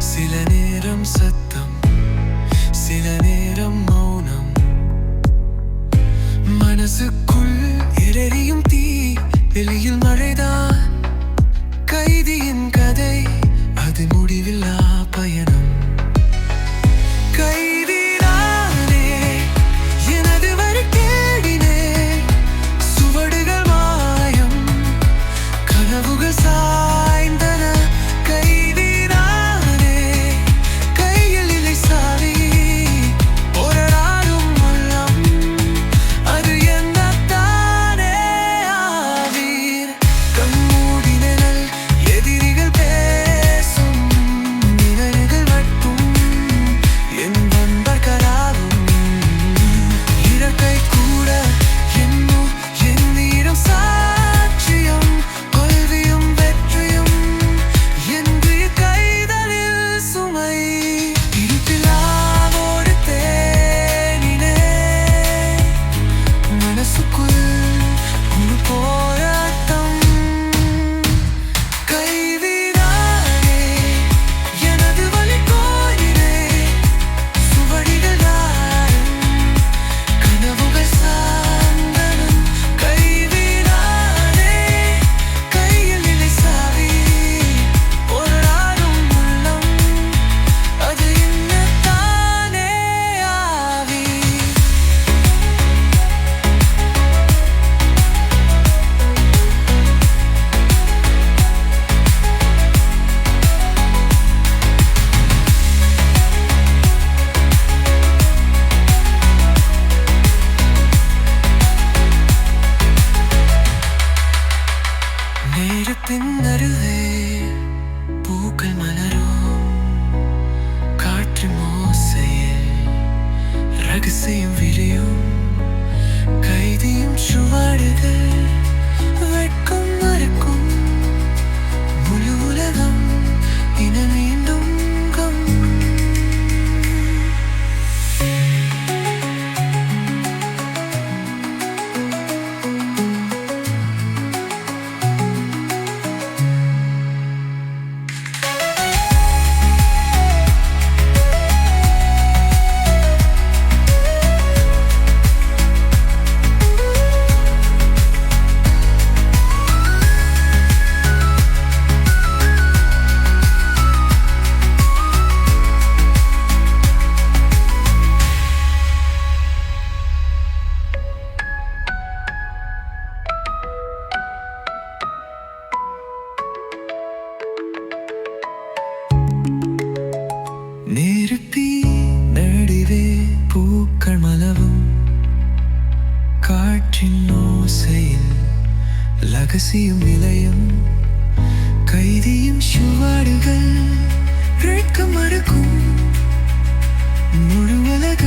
சில நேரம் சத்தம், சில நேரம் மௌனம். மனசுக்குள் எரியும் தீ, வெளியில் மழைதான். கைதியின் கதை, அது முடிவில்லா பயணம். கைதினானே எனது வழி தேடினேன். சுவடுகள் மாயம், கனவுகள் சாய்ந்தன. கைதினானே கையில் இல்லை சாவி, போராடும் உள்ளம் அது என்னத்தானே ஆவீர். கண்மூடி நிழல், எதிரிகள் பேசும் நிழல்கள் மட்டும் என் நண்பர்களாகும். இறக்கை கூட என்னும் என் வீரம் சாட்சியம். தோல்வியும் வெற்றியும் என்று கைதலில் சுமை. இருட்டிலாவோடு தேனினே, மனசுக்குள் ஒரு போராட்டம். கைவிடாதே எனது வழி கோரினே. சுவடிகள் யாரும், கனவுகள் சார்ந்தனம். கைவிடாதே கையில் இல்லை சாவி, போராடும் உள்ளம் அது என்னத்தானே ஆவி. நேரத்தின் நடுவே பூக்கள் மலரும். காற்றின் ஓசையில் ரகசியம் விரியும். கைதியும் சுவடுகள் வெட்கம் மறக்கும். முழு உலகம் இன மீண்டும் கம். நெருப்பி நடுவே பூக்கள் மலவும். காற்றின் ஓசையில் ரகசியம் நிலையம். கைதியும் சுவடுகள் வெட்கம் மறக்கும். முழு உலகம்